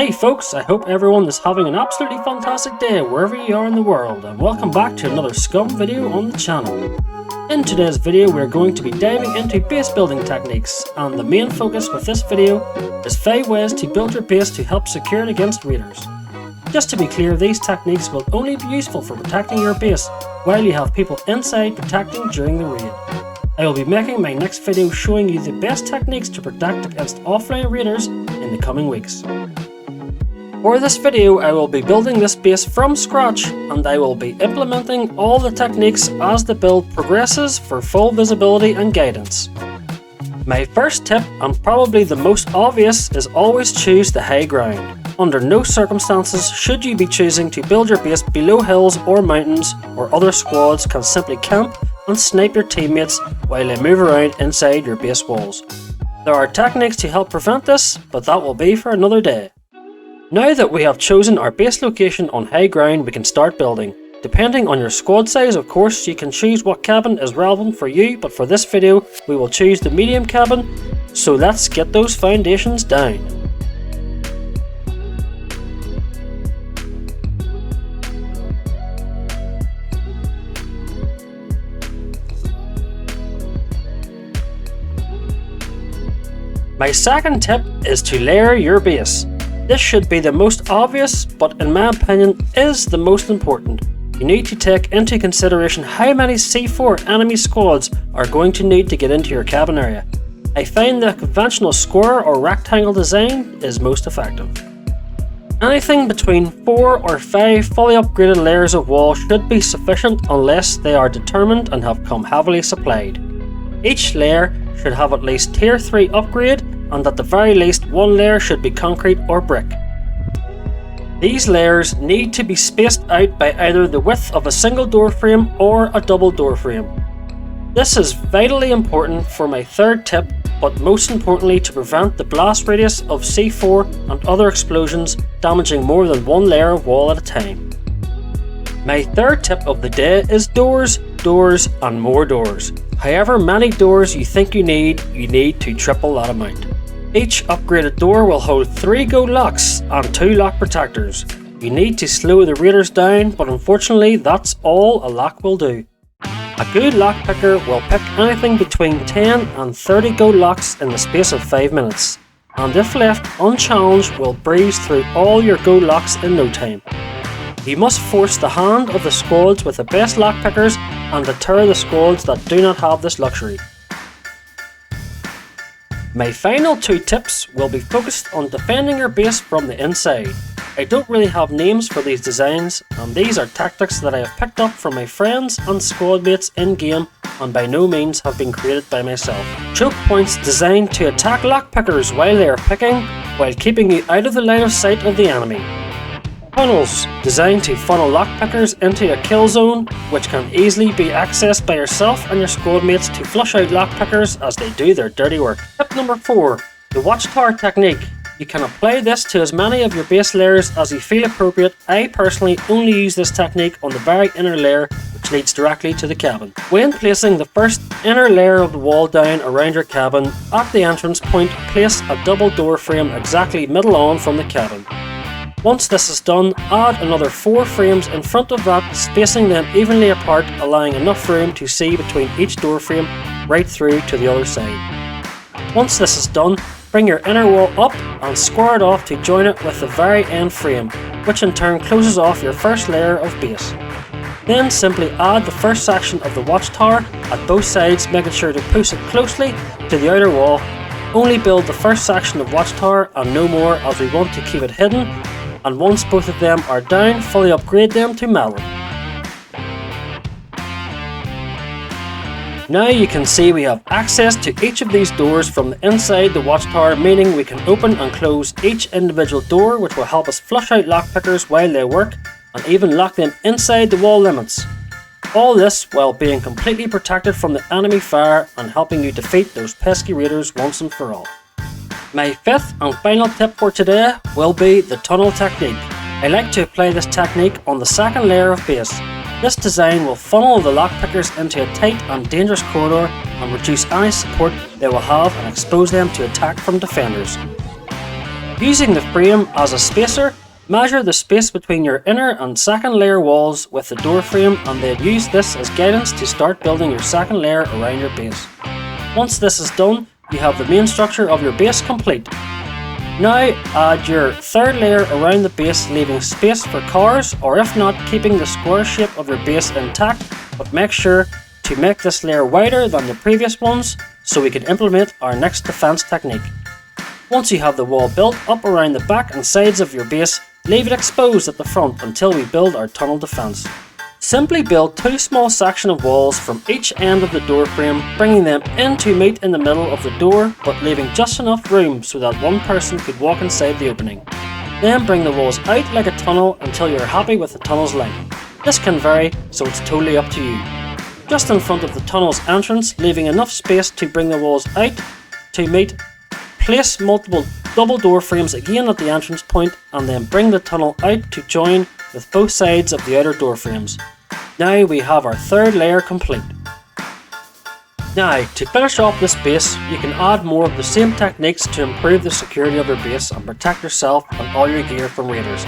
Hey folks, I hope everyone is having an absolutely fantastic day wherever you are in the world, and welcome back to another Scum video on the channel. In today's video we are going to be diving into base building techniques, and the main focus with this video is 5 ways to build your base to help secure it against raiders. Just to be clear, these techniques will only be useful for protecting your base while you have people inside protecting during the raid. I will be making my next video showing you the best techniques to protect against offline raiders in the coming weeks. For this video I will be building this base from scratch, and I will be implementing all the techniques as the build progresses for full visibility and guidance. My first tip, and probably the most obvious, is always choose the high ground. Under no circumstances should you be choosing to build your base below hills or mountains where other squads can simply camp and snipe your teammates while they move around inside your base walls. There are techniques to help prevent this, but that will be for another day. Now that we have chosen our base location on high ground, we can start building. Depending on your squad size, of course, you can choose what cabin is relevant for you, but for this video we will choose the medium cabin, so let's get those foundations down. My second tip is to layer your base. This should be the most obvious, but in my opinion is the most important. You need to take into consideration how many C4 enemy squads are going to need to get into your cabin area. I find the conventional square or rectangle design is most effective. Anything between 4 or 5 fully upgraded layers of wall should be sufficient unless they are determined and have come heavily supplied. Each layer should have at least tier 3 upgrade, and at the very least one layer should be concrete or brick. These layers need to be spaced out by either the width of a single door frame or a double door frame. This is vitally important for my third tip, but most importantly to prevent the blast radius of C4 and other explosions damaging more than one layer of wall at a time. My third tip of the day is doors, and more doors. However many doors you think you need to triple that amount. Each upgraded door will hold 3 gold locks and 2 lock protectors. You need to slow the raiders down, but unfortunately that's all a lock will do. A good lock picker will pick anything between 10 and 30 gold locks in the space of 5 minutes, and if left unchallenged will breeze through all your gold locks in no time. You must force the hand of the squads with the best lock pickers and deter the squads that do not have this luxury. My final 2 tips will be focused on defending your base from the inside. I don't really have names for these designs, and these are tactics that I have picked up from my friends and squad mates in game and by no means have been created by myself. Choke points designed to attack lockpickers while they are picking, while keeping you out of the line of sight of the enemy. Funnels, designed to funnel lockpickers into a kill zone, which can easily be accessed by yourself and your squad mates to flush out lockpickers as they do their dirty work. Tip number 4, the watchtower technique. You can apply this to as many of your base layers as you feel appropriate. I personally only use this technique on the very inner layer, which leads directly to the cabin. When placing the first inner layer of the wall down around your cabin, at the entrance point place a double door frame exactly middle on from the cabin. Once this is done, add another 4 frames in front of that, spacing them evenly apart, allowing enough room to see between each door frame right through to the other side. Once this is done, bring your inner wall up and square it off to join it with the very end frame, which in turn closes off your first layer of base. Then simply add the first section of the watchtower at both sides, making sure to push it closely to the outer wall. Only build the first section of watchtower and no more, as we want to keep it hidden, and once both of them are down, fully upgrade them to metal. Now you can see we have access to each of these doors from the inside the watchtower, meaning we can open and close each individual door, which will help us flush out lockpickers while they work and even lock them inside the wall limits. All this while being completely protected from the enemy fire and helping you defeat those pesky raiders once and for all. My 5th and final tip for today will be the tunnel technique. I like to apply this technique on the second layer of base. This design will funnel the lockpickers into a tight and dangerous corridor and reduce any support they will have and expose them to attack from defenders. Using the frame as a spacer, measure the space between your inner and second layer walls with the door frame and then use this as guidance to start building your second layer around your base. Once this is done, you have the main structure of your base complete. Now add your third layer around the base, leaving space for cars, or if not, keeping the square shape of your base intact, but make sure to make this layer wider than the previous ones so we can implement our next defense technique. Once you have the wall built up around the back and sides of your base, leave it exposed at the front until we build our tunnel defense. Simply build two small sections of walls from each end of the door frame, bringing them in to meet in the middle of the door, but leaving just enough room so that one person could walk inside the opening. Then bring the walls out like a tunnel until you're happy with the tunnel's length. This can vary, so it's totally up to you. Just in front of the tunnel's entrance, leaving enough space to bring the walls out to meet. Place multiple double door frames again at the entrance point and then bring the tunnel out to join with both sides of the outer door frames. Now we have our third layer complete. Now to finish off this base, you can add more of the same techniques to improve the security of your base and protect yourself and all your gear from raiders.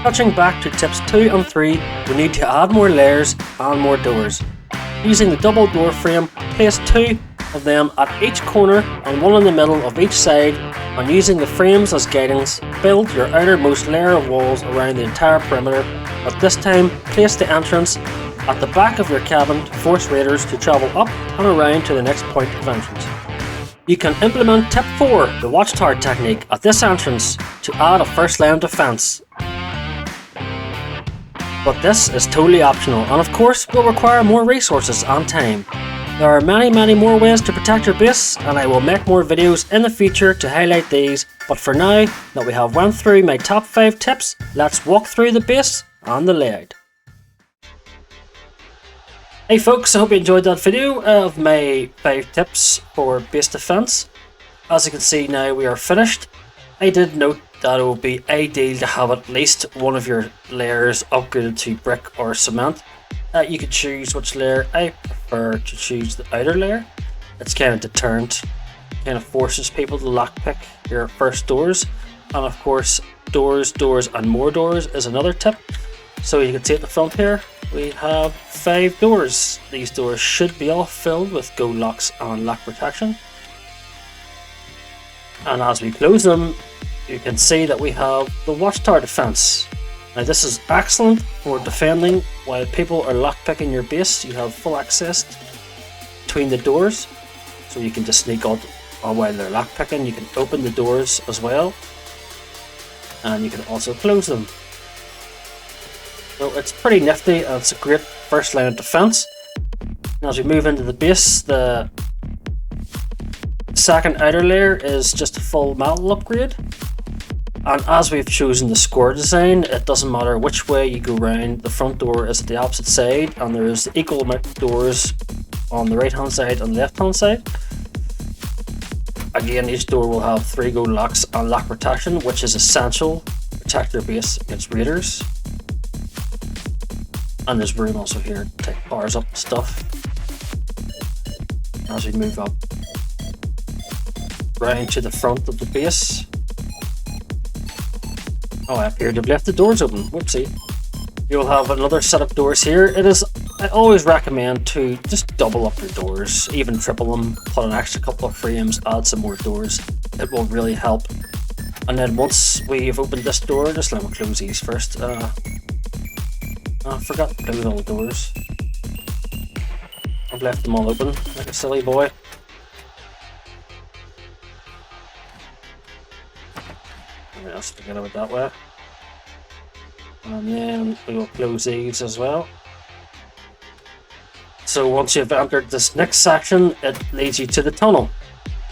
Touching back to tips 2 and 3, we need to add more layers and more doors. Using the double door frame, place 2 of them at each corner and 1 in the middle of each side, and using the frames as guidance, build your outermost layer of walls around the entire perimeter, but this time place the entrance at the back of your cabin to force raiders to travel up and around to the next point of entrance. You can implement tip 4, the watchtower technique, at this entrance to add a first line of defense. But this is totally optional and of course will require more resources and time. There are many more ways to protect your base, and I will make more videos in the future to highlight these, but for now that we have went through my top 5 tips, let's walk through the base and the layout. Hey folks, I hope you enjoyed that video of my 5 tips for base defense. As you can see now we are finished. I did note that it would be ideal to have at least one of your layers upgraded to brick or cement. You could choose which layer. I prefer to choose the outer layer. It's kind of deterrent, kind of forces people to lockpick your first doors, and of course doors and more doors is another tip. So you can see at the front here we have 5 doors. These doors should be all filled with gold locks and lock protection, and as we close them you can see that we have the watchtower defense. Now this is excellent for defending while people are lockpicking your base. You have full access between the doors, so you can just sneak out, or while they're lockpicking you can open the doors as well, and you can also close them. So it's pretty nifty and it's a great first line of defense. Now as we move into the base, the second outer layer is just a full metal upgrade. And as we've chosen the square design, it doesn't matter which way you go round. The front door is at the opposite side, and there is equal amount of doors on the right hand side and left hand side. Again, each door will have 3 gold locks and lock protection, which is essential to protect your base against raiders. And there's room also here to take bars up and stuff. As we move up round to the front of the base. Oh, I appear to have left the doors open. Whoopsie. You'll have another set of doors here. I always recommend to just double up your doors, even triple them, put an extra couple of frames, add some more doors. It will really help. And then once we've opened this door, just let me close these first. I forgot to close all the doors. I've left them all open like a silly boy. Let's forget about that way. And then we will close these as well. So once you've entered this next section, it leads you to the tunnel.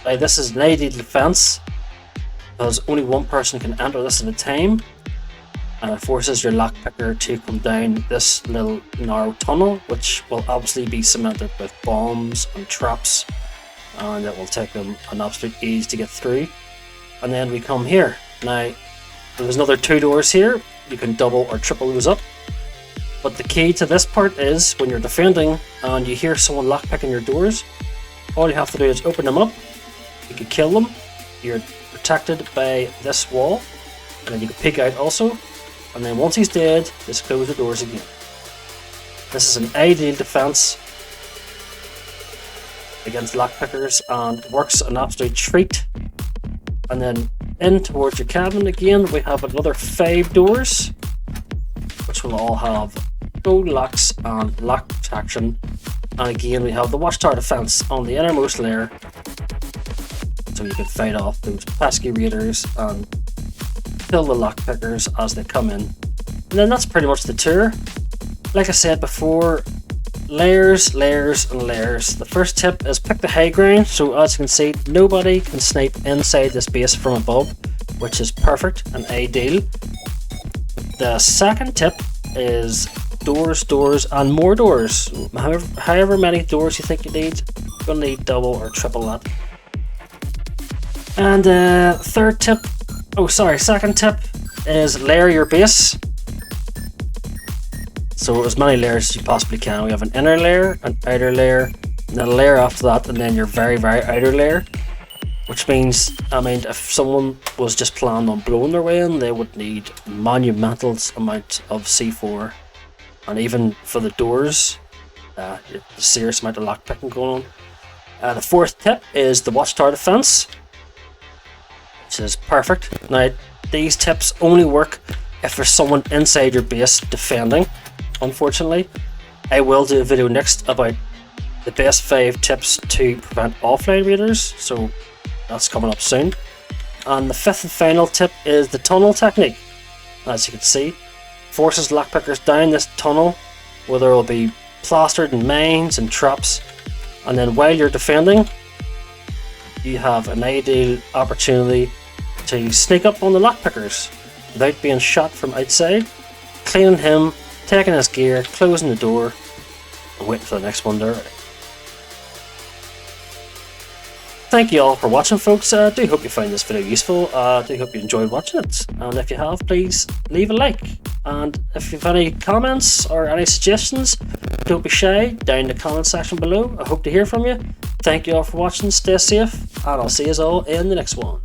Now this is an ideal defense because only one person can enter this at a time, and it forces your lockpicker to come down this little narrow tunnel, which will obviously be cemented with bombs and traps, and it will take them an absolute ease to get through. And then we come here. Now there's another 2 doors here. You can double or triple those up, but the key to this part is when you're defending and you hear someone lockpicking your doors, all you have to do is open them up. You can kill them, you're protected by this wall, and then you can peek out also. And then once he's dead, just close the doors again. This is an ideal defense against lockpickers and works an absolute treat. And then in towards your cabin again, we have another 5 doors, which will all have gold locks and lock protection. And again, we have the watchtower defense on the innermost layer, so you can fight off those pesky raiders and kill the lockpickers as they come in. And then that's pretty much the tour. Like I said before, layers, layers, and layers. The first tip is pick the high ground, so as you can see, nobody can snipe inside this base from above, which is perfect and ideal. The second tip is doors, doors, and more doors. However many doors you think you need, you're going to need double or triple that. And second tip is layer your base. So as many layers as you possibly can. We have an inner layer, an outer layer, and then a layer after that, and then your very, very outer layer. Which means, if someone was just planning on blowing their way in, they would need monumental amount of C4. And even for the doors, a serious amount of lockpicking going on. The fourth tip is the watchtower defense, which is perfect. Now, these tips only work if there's someone inside your base defending, unfortunately. I will do a video next about the best 5 tips to prevent offline raiders, so that's coming up soon. And the fifth and final tip is the tunnel technique. As you can see, forces lockpickers down this tunnel where there will be plastered in mines and traps, and then while you're defending, you have an ideal opportunity to sneak up on the lockpickers without being shot from outside, cleaning him, taking his gear, closing the door, and waiting for the next one there. Thank you all for watching, folks. I do hope you found this video useful. I do hope you enjoyed watching it. And if you have, please leave a like. And if you have any comments or any suggestions, don't be shy down in the comment section below. I hope to hear from you. Thank you all for watching. Stay safe, and I'll see you all in the next one.